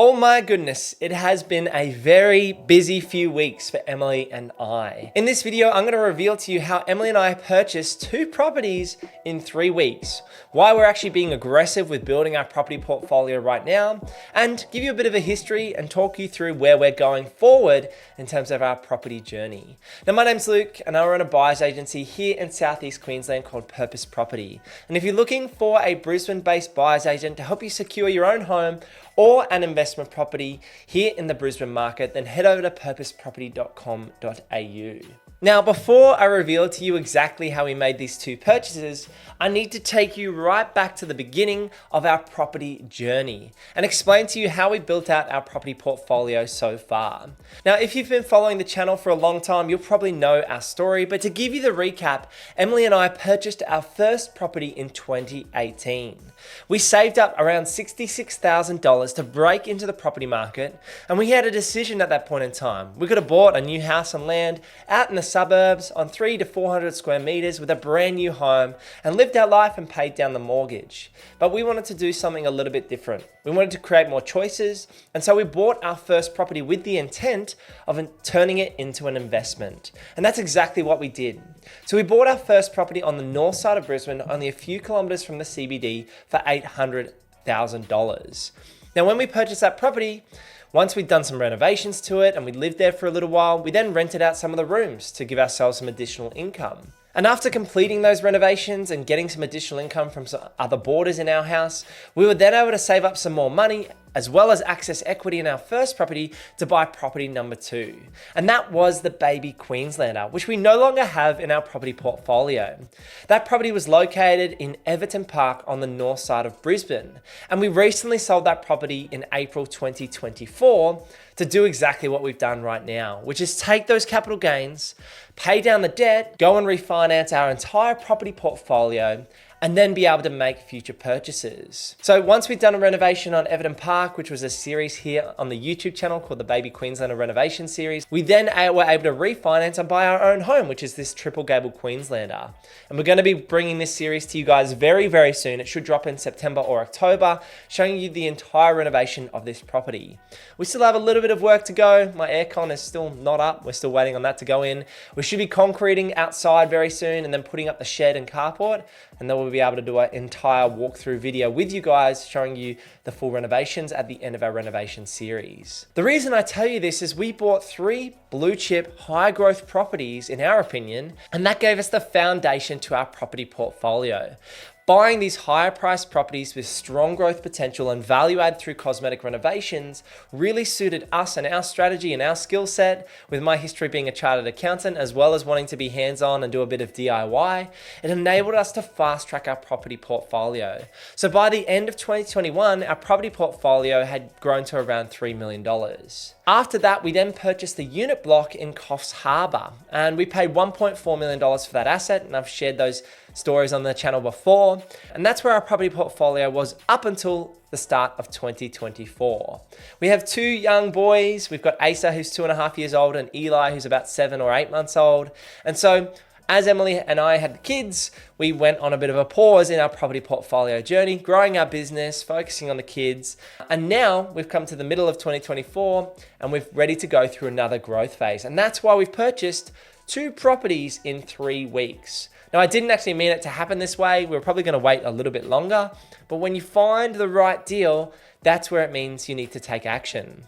Oh my goodness, it has been a very busy few weeks for Emily and I. In this video, I'm going to reveal to you how Emily and I purchased 2 properties in 3 weeks, why we're actually being aggressive with building our property portfolio right now, and give you a bit of a history and talk you through where we're going forward in terms of our property journey. Now, my name's Luke and I run a buyer's agency here in Southeast Queensland called Purpose Property. And if you're looking for a Brisbane-based buyer's agent to help you secure your own home or an investment property here in the Brisbane market, then head over to purposeproperty.com.au. Now, before I reveal to you exactly how we made these 2 purchases, I need to take you right back to the beginning of our property journey and explain to you how we built out our property portfolio so far. Now, if you've been following the channel for a long time, you'll probably know our story, but to give you the recap, Emily and I purchased our first property in 2018. We saved up around $66,000 to break into the property market, and we had a decision at that point in time. We could have bought a new house and land out in the suburbs on 300 to 400 square meters with a brand new home and lived our life and paid down the mortgage. But we wanted to do something a little bit different. We wanted to create more choices, and so we bought our first property with the intent of turning it into an investment. And that's exactly what we did. So we bought our first property on the north side of Brisbane, only a few kilometers from the CBD, for $800,000. Now, when we purchased that property, once we'd done some renovations to it and we lived there for a little while, we then rented out some of the rooms to give ourselves some additional income. And after completing those renovations and getting some additional income from some other boarders in our house, we were then able to save up some more money as well as access equity in our first property to buy property number 2. And that was the Baby Queenslander, which we no longer have in our property portfolio. That property was located in Everton Park on the north side of Brisbane. And we recently sold that property in April 2024 to do exactly what we've done right now, which is take those capital gains, pay down the debt, go and refinance our entire property portfolio, and then be able to make future purchases. So once we've done a renovation on Everton Park, which was a series here on the YouTube channel called the Baby Queenslander Renovation series, we then were able to refinance and buy our own home, which is this triple Gable Queenslander. And we're gonna be bringing this series to you guys very, very soon. It should drop in September or October, showing you the entire renovation of this property. We still have a little bit of work to go. My aircon is still not up. We're still waiting on that to go in. We should be concreting outside very soon and then putting up the shed and carport. And then we'll be able to do an entire walkthrough video with you guys showing you the full renovations at the end of our renovation series. The reason I tell you this is we bought 3 blue chip high growth properties in our opinion, and that gave us the foundation to our property portfolio. Buying these higher priced properties with strong growth potential and value add through cosmetic renovations really suited us and our strategy and our skill set. With my history being a chartered accountant, as well as wanting to be hands-on and do a bit of DIY, it enabled us to fast track our property portfolio. So by the end of 2021, our property portfolio had grown to around $3 million. After that, we then purchased the unit block in Coffs Harbour, and we paid $1.4 million for that asset, and I've shared those stories on the channel before. And that's where our property portfolio was up until the start of 2024. We have 2 young boys. We've got Asa, who's 2.5 years old, and Eli, who's about 7 or 8 months old. And so as Emily and I had kids, we went on a bit of a pause in our property portfolio journey, growing our business, focusing on the kids. And now we've come to the middle of 2024 and we're ready to go through another growth phase. And that's why we've purchased 2 properties in 3 weeks. Now, I didn't actually mean it to happen this way. We were probably going to wait a little bit longer, but when you find the right deal, that's where it means you need to take action.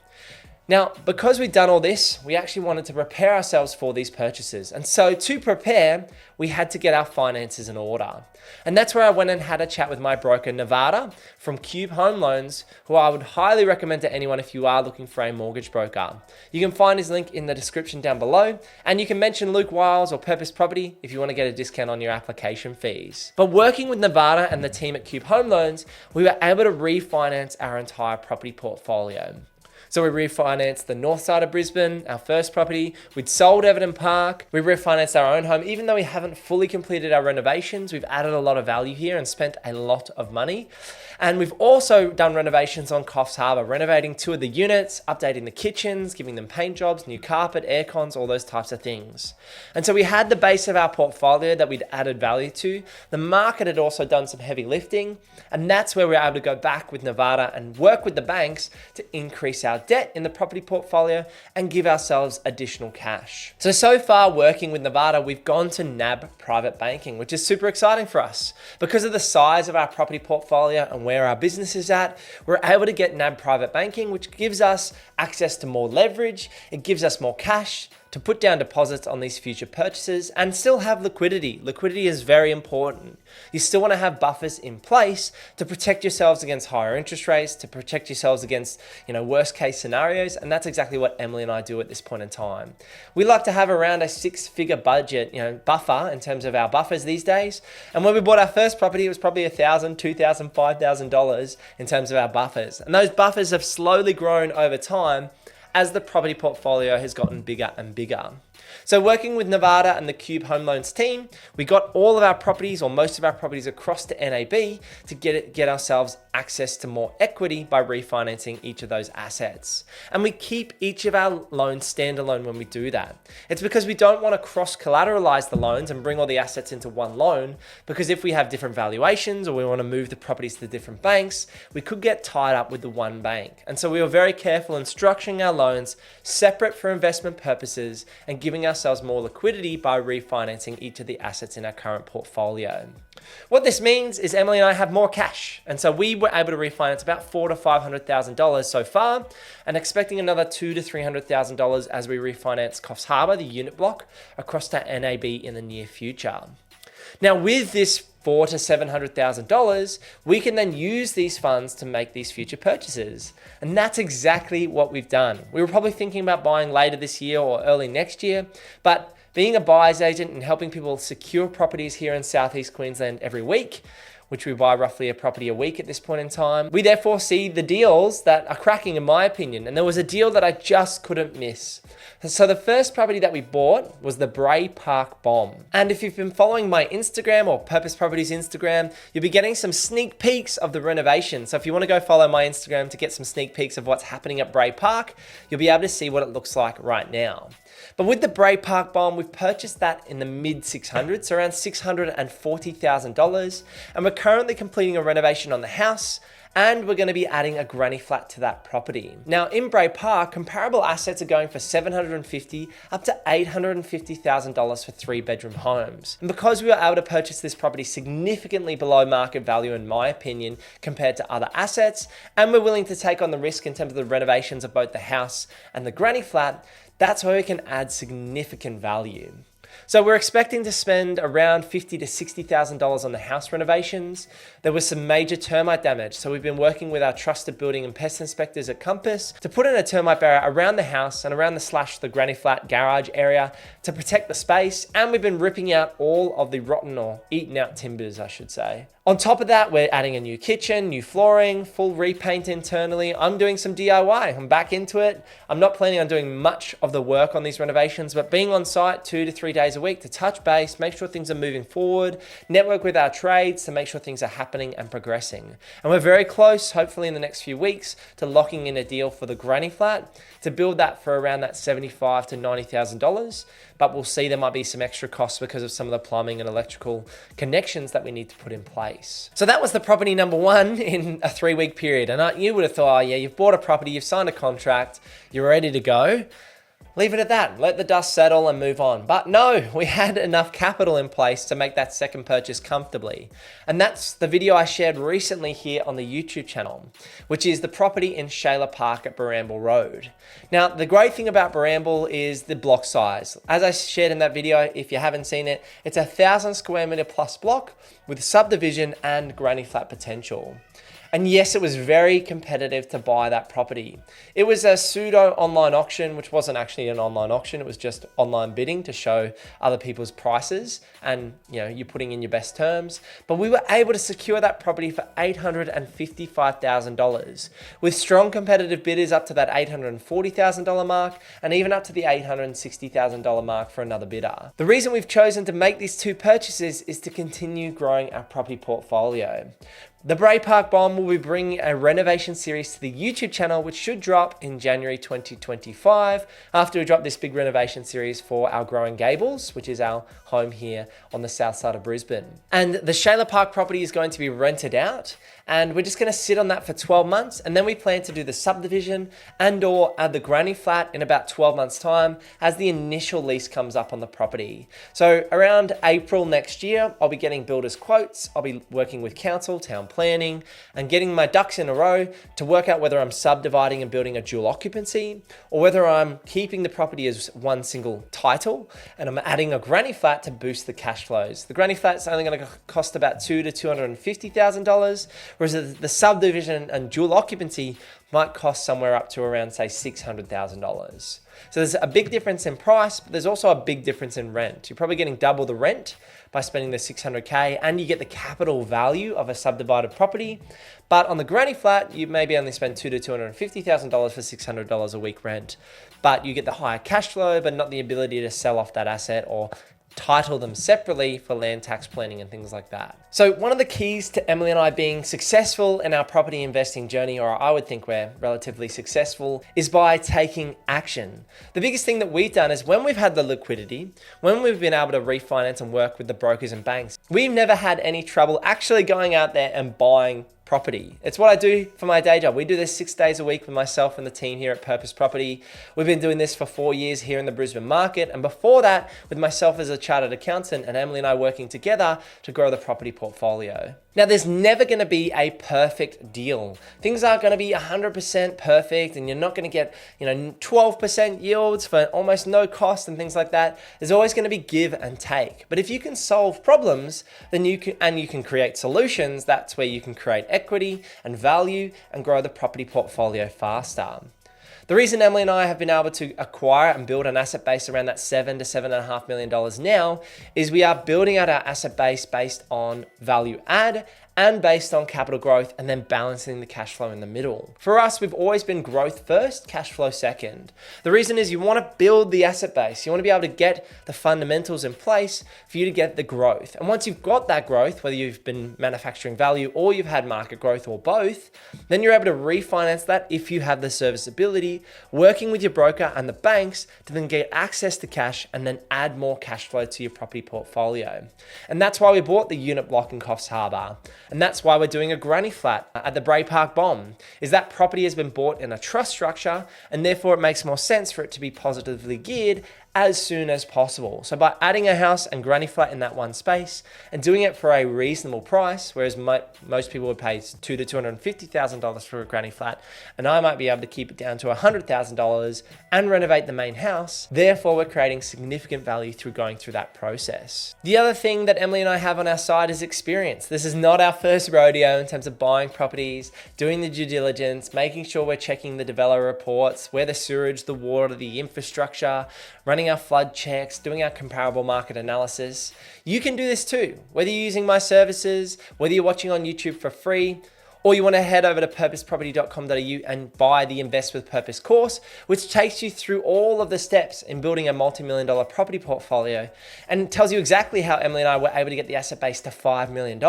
Now, because we've done all this, we actually wanted to prepare ourselves for these purchases. And so to prepare, we had to get our finances in order. And that's where I went and had a chat with my broker, Nevada, from Cube Home Loans, who I would highly recommend to anyone if you are looking for a mortgage broker. You can find his link in the description down below, and you can mention Luke Wiles or Purpose Property if you want to get a discount on your application fees. But working with Nevada and the team at Cube Home Loans, we were able to refinance our entire property portfolio. So we refinanced the north side of Brisbane, our first property. We'd sold Everton Park. We refinanced our own home. Even though we haven't fully completed our renovations, we've added a lot of value here and spent a lot of money. And we've also done renovations on Coffs Harbour, renovating 2 of the units, updating the kitchens, giving them paint jobs, new carpet, air cons, all those types of things. And so we had the base of our portfolio that we'd added value to. The market had also done some heavy lifting, and that's where we were able to go back with Nevada and work with the banks to increase our debt in the property portfolio and give ourselves additional cash. So far working with Nevada, we've gone to NAB private banking, which is super exciting for us. Because of the size of our property portfolio and where our business is at, we're able to get NAB private banking, which gives us access to more leverage. It gives us more cash to put down deposits on these future purchases and still have liquidity. Liquidity is very important. You still want to have buffers in place to protect yourselves against higher interest rates, to protect yourselves against, worst case scenarios. And that's exactly what Emily and I do at this point in time. We like to have around a 6-figure budget, buffer in terms of our buffers these days. And when we bought our first property, it was probably $1,000, $2,000, $5,000 in terms of our buffers. And those buffers have slowly grown over time as the property portfolio has gotten bigger and bigger. So working with Nevada and the Cube Home Loans team, we got all of our properties or most of our properties across to NAB to get ourselves access to more equity by refinancing each of those assets. And we keep each of our loans standalone when we do that. It's because we don't want to cross-collateralize the loans and bring all the assets into one loan, because if we have different valuations or we want to move the properties to different banks, we could get tied up with the one bank. And so we were very careful in structuring our loans separate for investment purposes and giving ourselves more liquidity by refinancing each of the assets in our current portfolio. What this means is Emily and I have more cash, and so we were able to refinance about $400,000 to $500,000 so far, and expecting another $200,000 to $300,000 as we refinance Coffs Harbour, the unit block, across to NAB in the near future. Now, with this $400,000 to $700,000, we can then use these funds to make these future purchases. And that's exactly what we've done. We were probably thinking about buying later this year or early next year, but being a buyer's agent and helping people secure properties here in Southeast Queensland every week, which we buy roughly a property a week at this point in time, we therefore see the deals that are cracking, in my opinion. And there was a deal that I just couldn't miss. So the first property that we bought was the Bray Park Bomb. And if you've been following my Instagram or Purpose Properties Instagram, you'll be getting some sneak peeks of the renovation. So if you want to go follow my Instagram to get some sneak peeks of what's happening at Bray Park, you'll be able to see what it looks like right now. But with the Bray Park Bomb, we've purchased that in the mid 600s, so around $640,000. And we're currently completing a renovation on the house, and we're going to be adding a granny flat to that property. Now in Bray Park, comparable assets are going for $750,000 up to $850,000 for 3-bedroom homes. And because we were able to purchase this property significantly below market value, in my opinion, compared to other assets, and we're willing to take on the risk in terms of the renovations of both the house and the granny flat, that's where we can add significant value. So we're expecting to spend around $50,000 to $60,000 on the house renovations. There was some major termite damage, so we've been working with our trusted building and pest inspectors at Compass to put in a termite barrier around the house and around the granny flat garage area to protect the space, and we've been ripping out all of the rotten or eaten out timbers, I should say. On top of that, we're adding a new kitchen, new flooring, full repaint internally. I'm doing some DIY. I'm back into it. I'm not planning on doing much of the work on these renovations, but being on site 2 to 3 days a week to touch base, make sure things are moving forward, network with our trades to make sure things are happening and progressing. And we're very close, hopefully in the next few weeks, to locking in a deal for the granny flat to build that for around that $75,000 to $90,000. But we'll see there might be some extra costs because of some of the plumbing and electrical connections that we need to put in place. So that was the property number 1 in a 3-week period. And you would have thought, oh yeah, you've bought a property, you've signed a contract, you're ready to go. Leave it at that. Let the dust settle and move on. But no, we had enough capital in place to make that second purchase comfortably. And that's the video I shared recently here on the YouTube channel, which is the property in Shayla Park at Baramble Road. Now, the great thing about Baramble is the block size. As I shared in that video, if you haven't seen it, it's a 1,000 square meter plus block with subdivision and granny flat potential. And yes, it was very competitive to buy that property. It was a pseudo online auction, which wasn't actually an online auction. It was just online bidding to show other people's prices and you're putting in your best terms. But we were able to secure that property for $855,000 with strong competitive bidders up to that $840,000 mark and even up to the $860,000 mark for another bidder. The reason we've chosen to make these two purchases is to continue growing our property portfolio. The Bray Park Bomb will be bringing a renovation series to the YouTube channel, which should drop in January 2025 after we drop this big renovation series for our growing Gables, which is our home here on the south side of Brisbane. And the Shayla Park property is going to be rented out, and we're just going to sit on that for 12 months, and then we plan to do the subdivision and/or add the granny flat in about 12 months' time as the initial lease comes up on the property. So around April next year, I'll be getting builders' quotes. I'll be working with council, town planning, and getting my ducks in a row to work out whether I'm subdividing and building a dual occupancy or whether I'm keeping the property as one single title and I'm adding a granny flat to boost the cash flows. The granny flat's only going to cost about $200,000 to $250,000, whereas the subdivision and dual occupancy might cost somewhere up to around, say, $600,000. So there's a big difference in price, but there's also a big difference in rent. You're probably getting double the rent by spending the $600K, and you get the capital value of a subdivided property. But on the granny flat, you maybe only spend $200,000 to $250,000 for $600 a week rent, but you get the higher cash flow, but not the ability to sell off that asset or title them separately for land tax planning and things like that. So one of the keys to Emily and I being successful in our property investing journey, or I would think we're relatively successful, is by taking action. The biggest thing that we've done is when we've had the liquidity, when we've been able to refinance and work with the brokers and banks, we've never had any trouble actually going out there and buying property. It's what I do for my day job. We do this 6 days a week with myself and the team here at Purpose Property. We've been doing this for 4 years here in the Brisbane market. And before that, with myself as a chartered accountant and Emily and I working together to grow the property portfolio. Now, there's never going to be a perfect deal. Things aren't going to be 100% perfect, and you're not going to get, 12% yields for almost no cost and things like that. There's always going to be give and take. But if you can solve problems, then you can create solutions. That's where you can create equity and value and grow the property portfolio faster. The reason Emily and I have been able to acquire and build an asset base around that $7 to $7.5 million now is we are building out our asset base based on value add and based on capital growth, and then balancing the cash flow in the middle. For us, we've always been growth first, cash flow second. The reason is you want to build the asset base. You want to be able to get the fundamentals in place for you to get the growth. And once you've got that growth, whether you've been manufacturing value or you've had market growth or both, then you're able to refinance that if you have the serviceability, working with your broker and the banks to then get access to cash and then add more cash flow to your property portfolio. And that's why we bought the unit block in Coffs Harbour. And that's why we're doing a granny flat at the Bray Park Bomb, is that property has been bought in a trust structure, and therefore it makes more sense for it to be positively geared as soon as possible. So by adding a house and granny flat in that one space and doing it for a reasonable price, whereas most people would pay $200,000 to $250,000 for a granny flat, and I might be able to keep it down to $100,000 and renovate the main house. Therefore, we're creating significant value through going through that process. The other thing that Emily and I have on our side is experience. This is not our first rodeo in terms of buying properties, doing the due diligence, making sure we're checking the developer reports, where the sewage, the water, the infrastructure, running our flood checks, doing our comparable market analysis. You can do this too, whether you're using my services, whether you're watching on YouTube for free, or you want to head over to purposeproperty.com.au and buy the Invest with Purpose course, which takes you through all of the steps in building a multi-million-dollar property portfolio and tells you exactly how Emily and I were able to get the asset base to $5 million.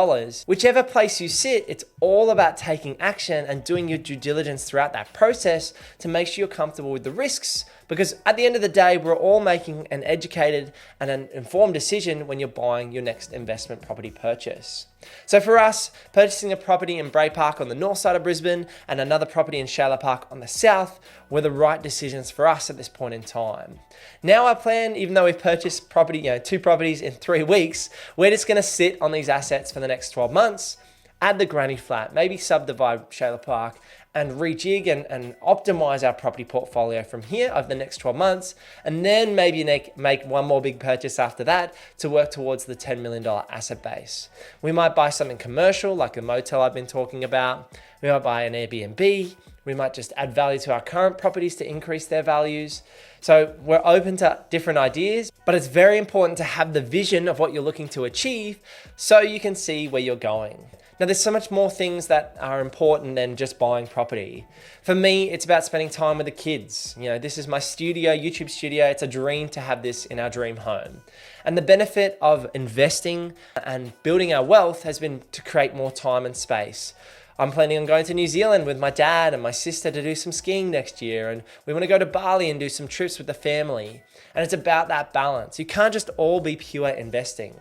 Whichever place you sit, it's all about taking action and doing your due diligence throughout that process to make sure you're comfortable with the risks, because at the end of the day, we're all making an educated and an informed decision when you're buying your next investment property purchase. So for us, purchasing a property in Bray Park on the north side of Brisbane and another property in Shayla Park on the south were the right decisions for us at this point in time. Now our plan, even though we've purchased property, 2 properties in 3 weeks, we're just going to sit on these assets for the next 12 months, add the granny flat, maybe subdivide Shayla Park, and rejig and optimize our property portfolio from here over the next 12 months, and then maybe make one more big purchase after that to work towards the $10 million asset base. We might buy something commercial like the motel I've been talking about. We might buy an Airbnb. We might just add value to our current properties to increase their values. So we're open to different ideas, but it's very important to have the vision of what you're looking to achieve so you can see where you're going. Now, there's so much more things that are important than just buying property. For me, it's about spending time with the kids. You know, this is my studio, YouTube studio. It's a dream to have this in our dream home. And the benefit of investing and building our wealth has been to create more time and space. I'm planning on going to New Zealand with my dad and my sister to do some skiing next year. And we want to go to Bali and do some trips with the family. And it's about that balance. You can't just all be pure investing.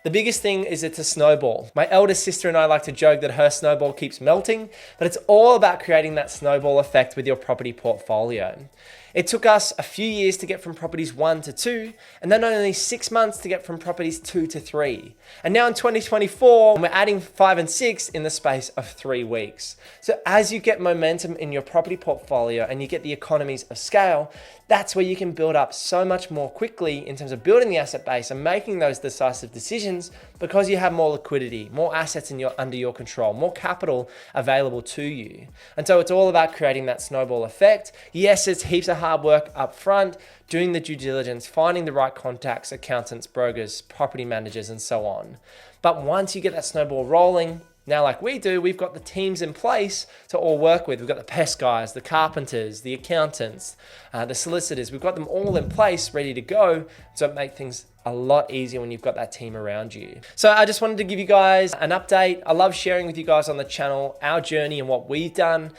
The biggest thing is it's a snowball. My eldest sister and I like to joke that her snowball keeps melting, but it's all about creating that snowball effect with your property portfolio. It took us a few years to get from properties 1 to 2, and then only 6 months to get from properties 2 to 3. And now in 2024, we're adding 5 and 6 in the space of 3 weeks. So as you get momentum in your property portfolio and you get the economies of scale, that's where you can build up so much more quickly in terms of building the asset base and making those decisive decisions because you have more liquidity, more assets under your control, more capital available to you. And so it's all about creating that snowball effect. Yes, it's heaps of hard work up front, doing the due diligence, finding the right contacts, accountants, brokers, property managers, and so on. But once you get that snowball rolling, now like we do, we've got the teams in place to all work with. We've got the pest guys, the carpenters, the accountants, the solicitors. We've got them all in place, ready to go. So it makes things a lot easier when you've got that team around you. So I just wanted to give you guys an update. I love sharing with you guys on the channel our journey and what we've done.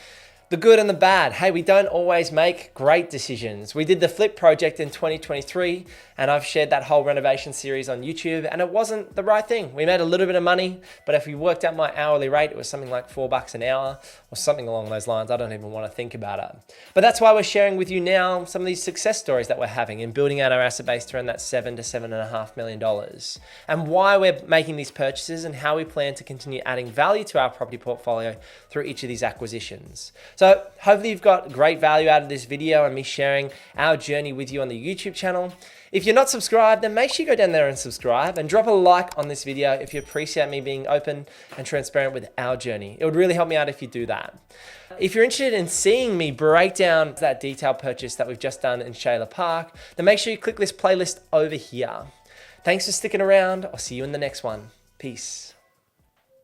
The good and the bad. Hey, we don't always make great decisions. We did the flip project in 2023, and I've shared that whole renovation series on YouTube, and it wasn't the right thing. We made a little bit of money, but if we worked out my hourly rate, it was something like $4 an hour or something along those lines. I don't even want to think about it. But that's why we're sharing with you now some of these success stories that we're having in building out our asset base to around that $7 to $7.5 million, and why we're making these purchases and how we plan to continue adding value to our property portfolio through each of these acquisitions. So hopefully you've got great value out of this video and me sharing our journey with you on the YouTube channel. If you're not subscribed, then make sure you go down there and subscribe and drop a like on this video if you appreciate me being open and transparent with our journey. It would really help me out if you do that. If you're interested in seeing me break down that detailed purchase that we've just done in Shayla Park, then make sure you click this playlist over here. Thanks for sticking around. I'll see you in the next one. Peace.